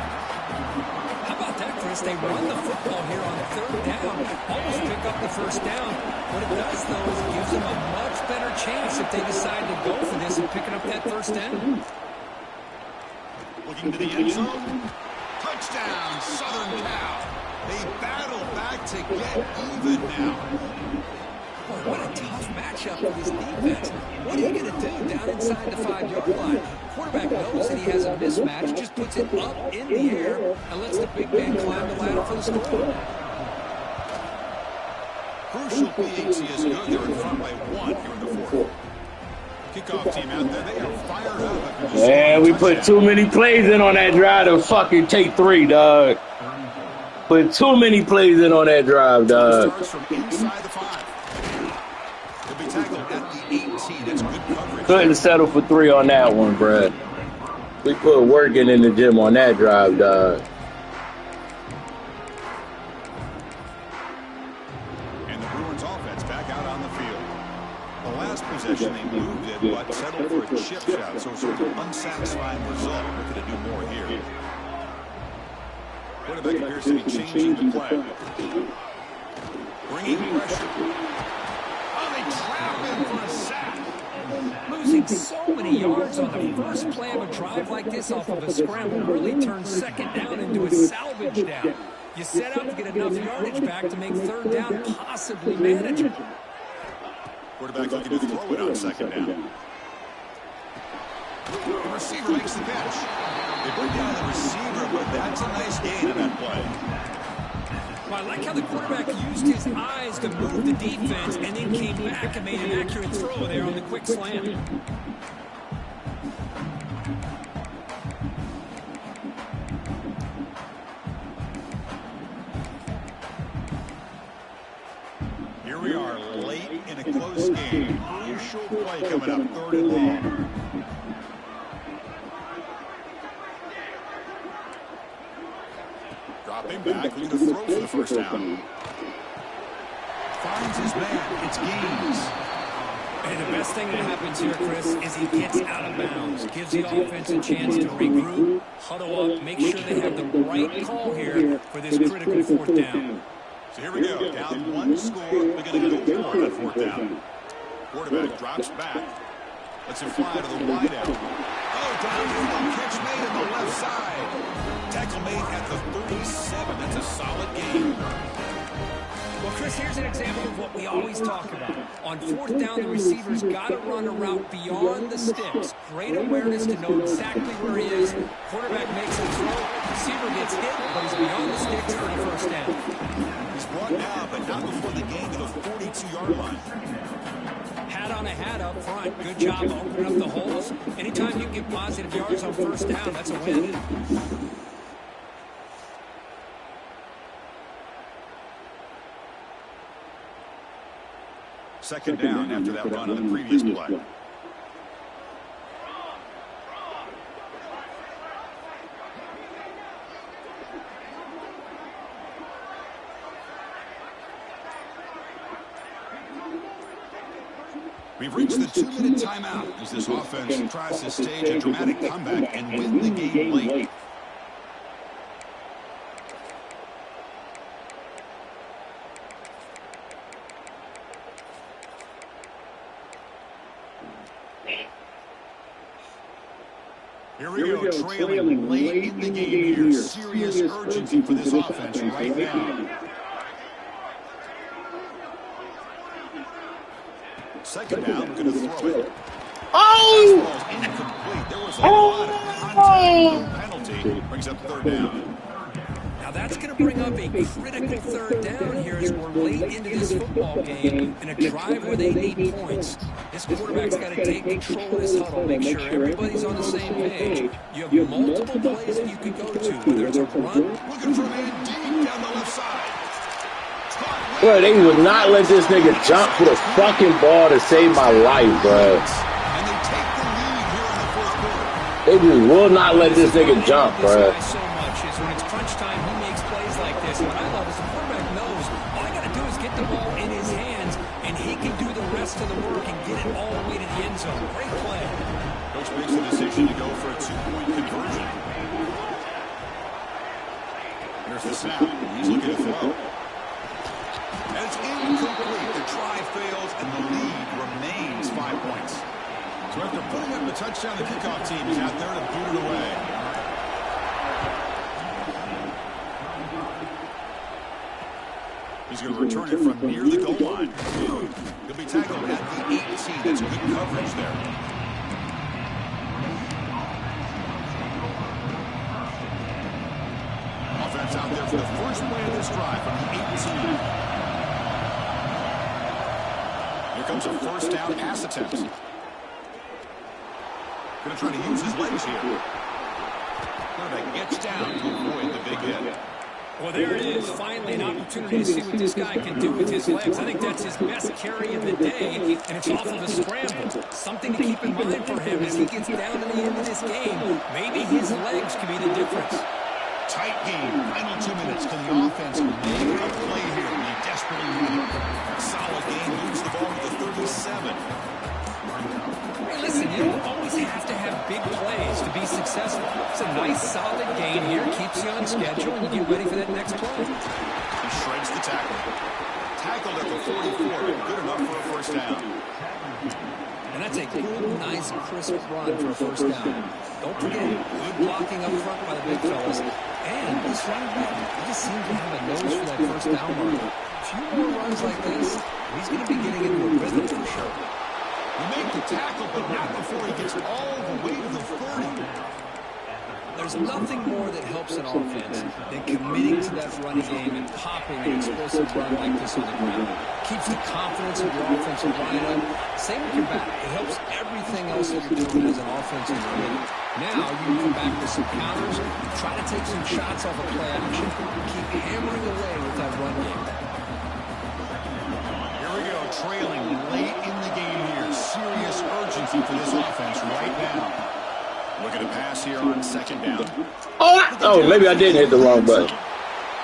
How about that, Chris? They run the football here on 3rd down. Almost pick up the first down. What it does, though, is it gives them a much better chance if they decide to go for this and picking up that first down. Looking to the end zone. Touchdown, Southern Cal. They battle back to get even now. Boy, what a tough matchup for this defense. What are you going to do down inside the 5-yard line? Quarterback knows that he has a mismatch, just puts it up in the air and lets the big man climb the ladder for the score. Crucial PAT is good. They're in front by 1 here in the 4th. Kickoff team out there, they are fired up. Man, we put too many plays in on that drive to fucking take 3, dog. Put too many plays in on that drive, dog. Starts from inside the 5. He'll be tackled at the 18. That's good coverage. Couldn't settle for 3 on that one, bruh. We put working in the gym on that drive, dog. And the Bruins offense back out on the field. The last possession, they moved it, but settled for a chip shot. So it's an unsatisfying result. Looking to do more here. Quarterback appears to be changing the play. Bringing pressure. On the They trap him for a sack. Losing so many yards on the first play of a drive like this off of a scramble really turns second down into a salvage down. You set out to get enough yardage back to make third down possibly manageable. Quarterback looking to throw it on second down. The receiver makes the catch. They bring down the receiver, but that's a nice gain on that play. Well, I like how the quarterback used his eyes to move the defense and then came back and made an accurate throw there on the quick slant. Here we are late in a close game. Crucial play coming up, 3rd and long. Dropping back, looking to throw for the first down. Finds his man, it's Gaines. And the best thing that happens here, Chris, is he gets out of bounds. Gives the offense a chance to regroup, huddle up, make sure they have the right call here for this critical 4th down. So here we go, down 1 score. They're going to go for it on 4th down. Quarterback drops back. Lets it fly to the wideout. Oh, downfield catch made on the left side. Tackle made at the 37. That's a solid gain. Well, Chris, here's an example of what we always talk about. On 4th down, the receiver's got to run a route beyond the sticks. Great awareness to know exactly where he is. Quarterback makes a throw. Receiver gets hit, but he's beyond the sticks for the first down. He's brought down, but not before the gain to the 42-yard line. Hat on a hat up front. Good job opening up the holes. Anytime you can get positive yards on 1st down, that's a win. Second down after that run on the previous play. We've reached the 2-minute timeout as this offense tries to stage a dramatic comeback and win the game late. Here we go, trailing late in the game here. Serious urgency for this offense right now. Second down, going to throw it. Oh! Incomplete. There was a lot of contact. No penalty. Brings up 3rd down. Now that's going to bring up a critical 3rd down here as we're late into this football game in a drive where they need points. This quarterback's got to take control of this huddle, make sure everybody's on the same page. You have multiple plays that you could go to, whether it's a run. Looking for a man deep down the left side. Bro, they would not let this nigga jump for the fucking ball to save my life, bro. And they take the lead here in the 4th quarter. They just will not let this nigga jump, bro. So much is when it's crunch time, he makes plays like this. And what I love is the quarterback knows all I got to do is get the ball in his hands, and he can do the rest of the work and get it all the way to the end zone. Great play. Coach makes the decision to go for a 2-point conversion. Here's the snap. He's looking to throw. And it's incomplete. The try fails, and the lead remains 5 points. So after putting up the touchdown, the kickoff team is out there to boot it away. He's going to return it from near the goal line. He'll be tackled at the 18. That's good coverage there. Offense out there for the first play of this drive from the 18. Here comes a 1st down pass attempt. Going to try to use his legs here. Quarterback gets down to avoid the big hit. Well, there it is. Finally, an opportunity to see what this guy can do with his legs. I think that's his best carry of the day, and it's off of a scramble. Something to keep in mind for him as he gets down to the end of this game. Maybe his legs could be the difference. Tight game. Final 2 minutes. Can the offense make a play here? They desperately need it. Solid game. Moves the ball to the 37. Hey, listen, you don't always have to have big plays to be successful. It's a nice, solid game here. Keeps you on schedule, and you get ready for that next play. He shreds the tackle. Tackle field at the 44, but good enough for a first down. And that's a good, nice, crisp run for a first down. Don't forget, good blocking up front by the big fellas. And this running back, he just seems to have a nose for that first down marker. A few more runs like this, he's going to be getting into a rhythm for sure. He made the tackle, but not before he gets all the way to the 30. There's nothing more that helps an offense than committing to that running game and popping an explosive run like this on the ground. Keeps the confidence of your offensive line up. Same with your back. It helps everything else that you're doing as an offensive unit. Now you can come back with some counters, try to take some shots off of play action, keep hammering away with that run game. Here we go, trailing late in the game here. Serious urgency for this offense right now. Looking to pass here on second down. Oh, maybe I did hit the wrong button.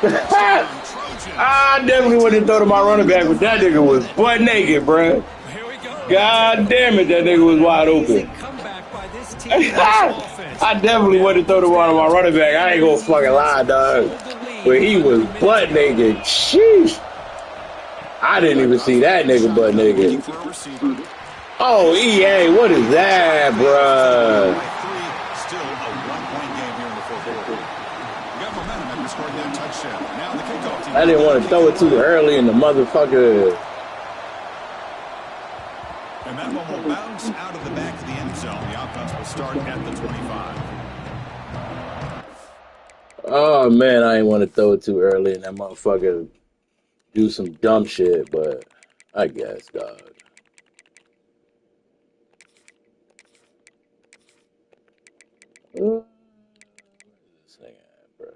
I definitely wouldn't throw to my running back, but that nigga was butt naked, bro. God damn it, that nigga was wide open. I definitely wouldn't throw to one of my running back. I ain't gonna fucking lie, dog. But he was butt naked. Sheesh. I didn't even see that nigga butt naked. Oh, EA, what is that, bruh? I didn't want to throw it too early in the motherfucker. And that one will bounce out of the back of the end zone. The offense will start at the 25. Oh, man, I didn't want to throw it too early and that motherfucker do some dumb shit, but I guess, dog. Where's this thing at, bro?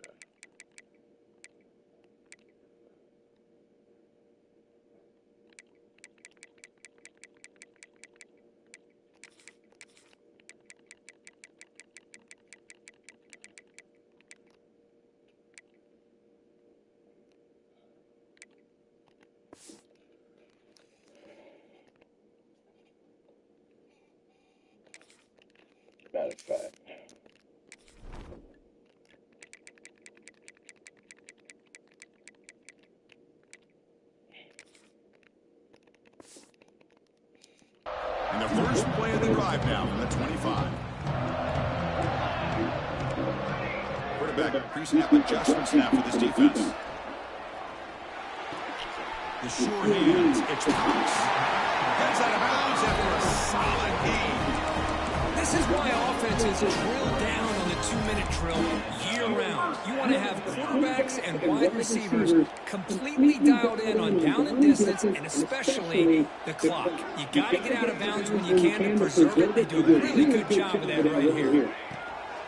Matter of fact. And the first play of the drive now from the 25. Quarterback pre-snap adjustments now for this defense. The sure hands, it's Otts. Gets out of bounds after a solid game. This is why offenses drill down on the 2-minute drill year-round. You want to have quarterbacks and wide receivers completely dialed in on down and distance, and especially the clock. You got to get out of bounds when you can to preserve it. They do a really good job of that right here.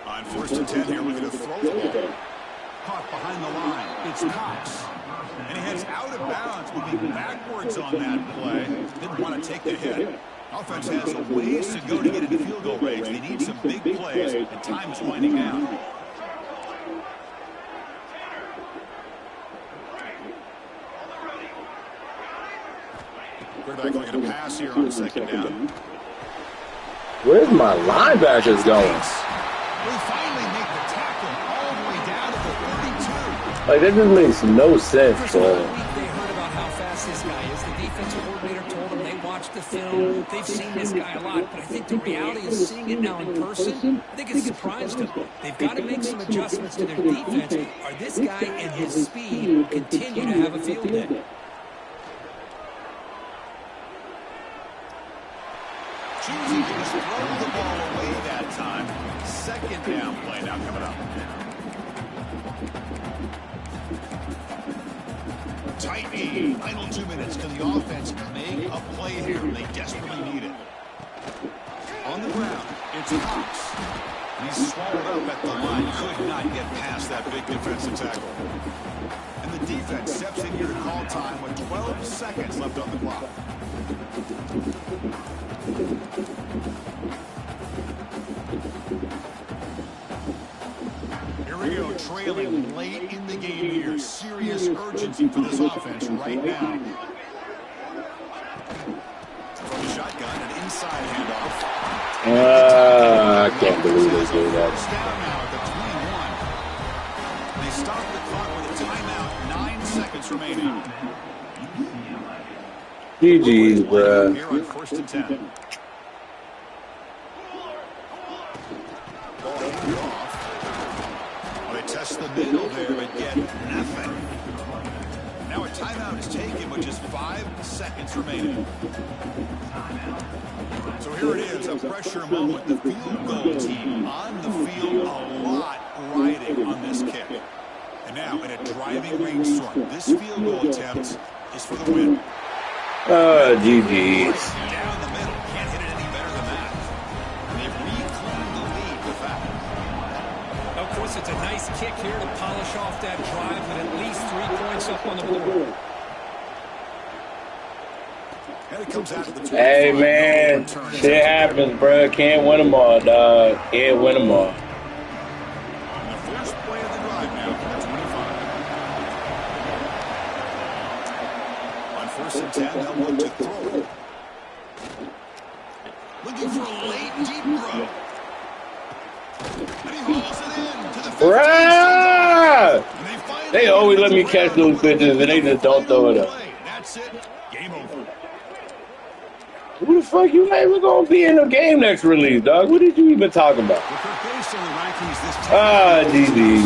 On 1st and 10 here, looking to throw the ball. Caught behind the line. It's Otts. And he heads out of bounds, moving backwards on that play. Didn't want to take the hit. Offense has a ways to go to get into field goal range. They need some big plays, and time is winding down. Quarterback looking to pass here on second down. Where's my linebackers going? We finally make the tackle all the way down to the 32. Like, that just makes no sense, First bro. week they heard about how fast this guy is. The defensive coordinator told them they watched the film. They've seen this guy a lot, but I think the reality is seeing it now in person, I think it's surprised them. They've got to make some adjustments to their defense, or this guy and his speed will continue to have a field day. Choosing to just throw the ball away that time. Second down play now coming up. Tight end. Final 2 minutes. Can the offense make a play here? They desperately need it. On the ground, it's Otts. He's swallowed up at the line. Could not get past that big defensive tackle. And the defense steps in here to call time with 12 seconds left on the clock. Here we go, trailing late in the game here. Serious urgency for this offense right now. From the shotgun, an inside handoff. I can't believe they did that. Down now at the 21. They stop the clock with a timeout, 9 seconds remaining. GG's, bruh. Here on 1st and 10. Ball handed off. Well, they test the middle there, but get nothing. Now a timeout is taken with just 5 seconds remaining. So here it is, a pressure moment. The field goal team on the field, a lot riding on this kick. And now in a driving rainstorm, this field goal attempt is for the win. GG's. Down the middle, can't hit it any better than that. And they reclaim the lead with that. Of course, it's a nice kick here to polish off that drive with at least 3 points up on the board. And it comes out to the 25. Hey, man. Shit happens, bro. Can't win them all, dog. Can't win them all. And the first play of the drive now for the 25. On 1st and 10, they'll look to throw. Looking for a late deep throw. And he hauls it in to the 15. Bruh! They always let me catch those bitches, and they just don't throw it up. That's it. Game over. Who the fuck you ain't even gonna be in the game next release, dog? What did you even talk about? Based on the rankings, this GG.